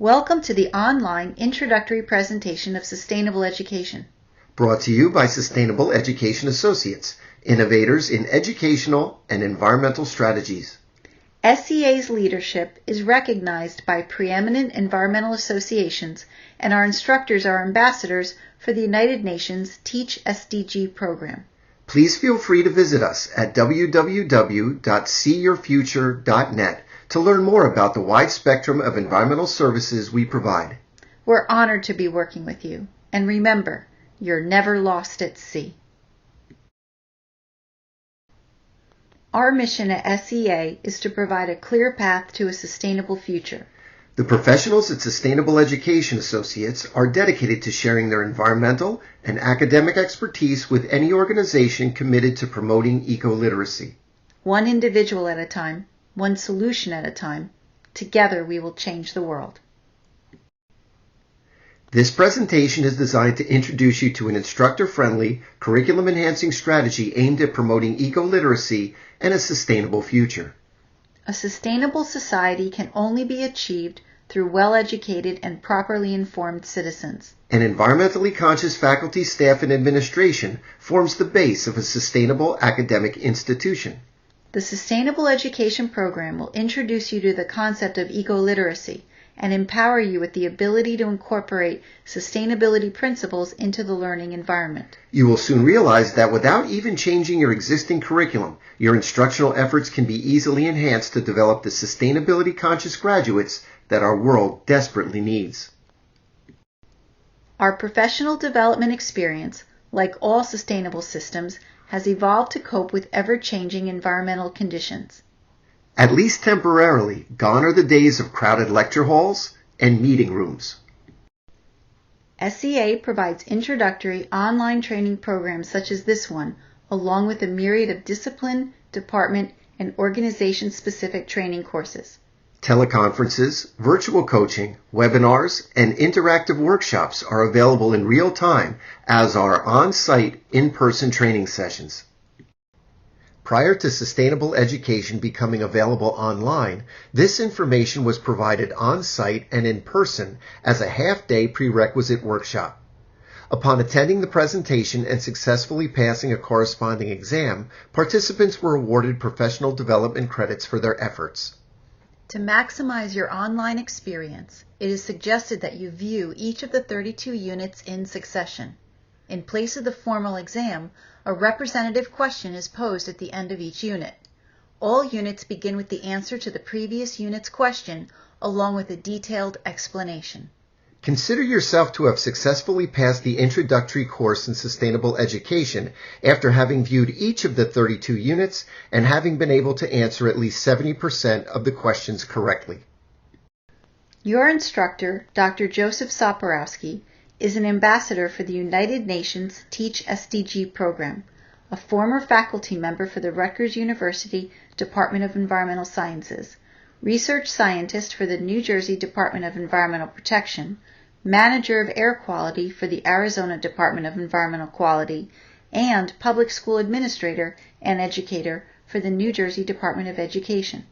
Welcome to the online introductory presentation of Sustainable Education. Brought to you by Sustainable Education Associates, innovators in educational and environmental strategies. SEA's leadership is recognized by preeminent environmental associations, and our instructors are ambassadors for the United Nations Teach SDG program. Please feel free to visit us at www.seeyourfuture.net to learn more about the wide spectrum of environmental services we provide. We're honored to be working with you, and remember, you're never lost at sea. Our mission at SEA is to provide a clear path to a sustainable future. The professionals at Sustainable Education Associates are dedicated to sharing their environmental and academic expertise with any organization committed to promoting eco-literacy. One individual at a time, one solution at a time, together we will change the world. This presentation is designed to introduce you to an instructor-friendly, curriculum-enhancing strategy aimed at promoting eco-literacy and a sustainable future. A sustainable society can only be achieved through well-educated and properly informed citizens. An environmentally conscious faculty, staff, and administration forms the base of a sustainable academic institution. The Sustainable Education program will introduce you to the concept of eco-literacy and empower you with the ability to incorporate sustainability principles into the learning environment. You will soon realize that without even changing your existing curriculum, your instructional efforts can be easily enhanced to develop the sustainability-conscious graduates that our world desperately needs. Our professional development experience, like all sustainable systems, has evolved to cope with ever-changing environmental conditions. At least temporarily, gone are the days of crowded lecture halls and meeting rooms. SEA provides introductory online training programs such as this one, along with a myriad of discipline, department, and organization-specific training courses. Teleconferences, virtual coaching, webinars, and interactive workshops are available in real time, as are on-site, in-person training sessions. Prior to sustainable education becoming available online, this information was provided on-site and in person as a half-day prerequisite workshop. Upon attending the presentation and successfully passing a corresponding exam, participants were awarded professional development credits for their efforts. To maximize your online experience, it is suggested that you view each of the 32 units in succession. In place of the formal exam, a representative question is posed at the end of each unit. All units begin with the answer to the previous unit's question, along with a detailed explanation. Consider yourself to have successfully passed the introductory course in sustainable education after having viewed each of the 32 units and having been able to answer at least 70% of the questions correctly. Your instructor, Dr. Joseph Soporowski, is an ambassador for the United Nations Teach SDG program, a former faculty member for the Rutgers University Department of Environmental Sciences, research scientist for the New Jersey Department of Environmental Protection, manager of air quality for the Arizona Department of Environmental Quality, and public school administrator and educator for the New Jersey Department of Education.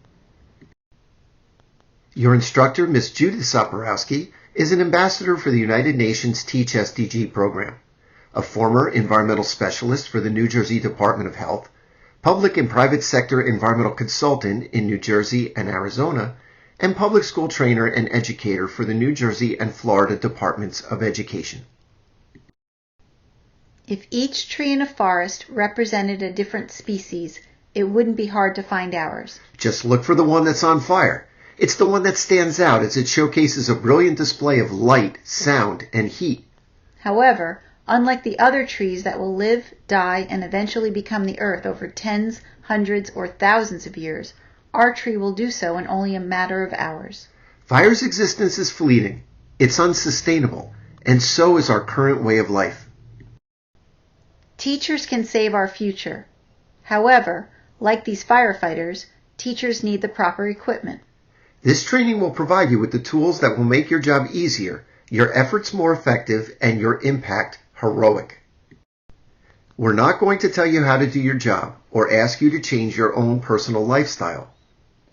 Your instructor, Ms. Judith Soporowski, is an ambassador for the United Nations Teach SDG program, a former environmental specialist for the New Jersey Department of Health, public and private sector environmental consultant in New Jersey and Arizona, and public school trainer and educator for the New Jersey and Florida Departments of Education. If each tree in a forest represented a different species, it wouldn't be hard to find ours. Just look for the one that's on fire. It's the one that stands out as it showcases a brilliant display of light, sound, and heat. However, unlike the other trees that will live, die, and eventually become the earth over tens, hundreds, or thousands of years, our tree will do so in only a matter of hours. Fire's existence is fleeting, it's unsustainable, and so is our current way of life. Teachers can save our future. However, like these firefighters, teachers need the proper equipment. This training will provide you with the tools that will make your job easier, your efforts more effective, and your impact heroic. We're not going to tell you how to do your job or ask you to change your own personal lifestyle.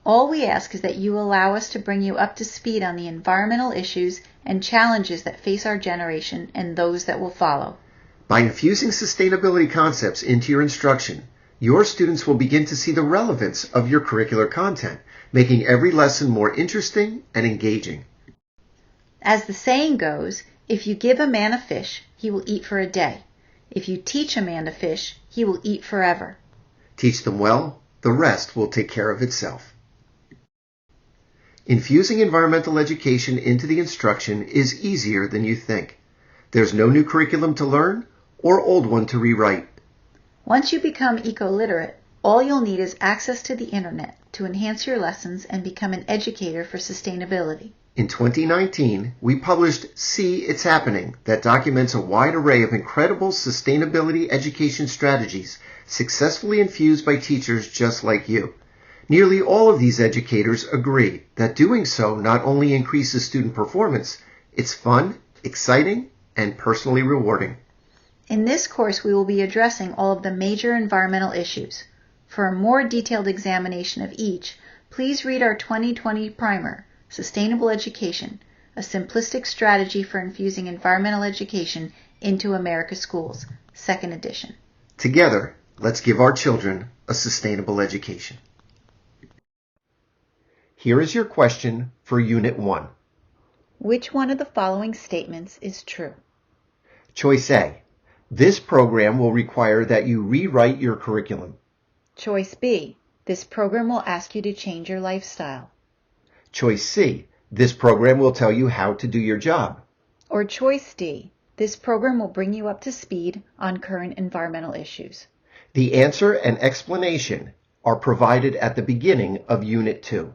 All we ask is that you allow us to bring you up to speed on the environmental issues and challenges that face our generation and those that will follow. By infusing sustainability concepts into your instruction, your students will begin to see the relevance of your curricular content, making every lesson more interesting and engaging. As the saying goes, if you give a man a fish, he will eat for a day. If you teach a man to fish, he will eat forever. Teach them well, the rest will take care of itself. Infusing environmental education into the instruction is easier than you think. There's no new curriculum to learn or old one to rewrite. Once you become eco-literate, all you'll need is access to the internet to enhance your lessons and become an educator for sustainability. In 2019, we published See It's Happening that documents a wide array of incredible sustainability education strategies successfully infused by teachers just like you. Nearly all of these educators agree that doing so not only increases student performance, it's fun, exciting, and personally rewarding. In this course, we will be addressing all of the major environmental issues. For a more detailed examination of each, please read our 2020 primer, Sustainable Education, a simplistic strategy for infusing environmental education into America's schools, 2nd edition. Together, let's give our children a sustainable education. Here is your question for Unit 1. Which one of the following statements is true? Choice A. This program will require that you rewrite your curriculum. Choice B. This program will ask you to change your lifestyle. Choice C. This program will tell you how to do your job. Or choice D. This program will bring you up to speed on current environmental issues. The answer and explanation are provided at the beginning of Unit 2.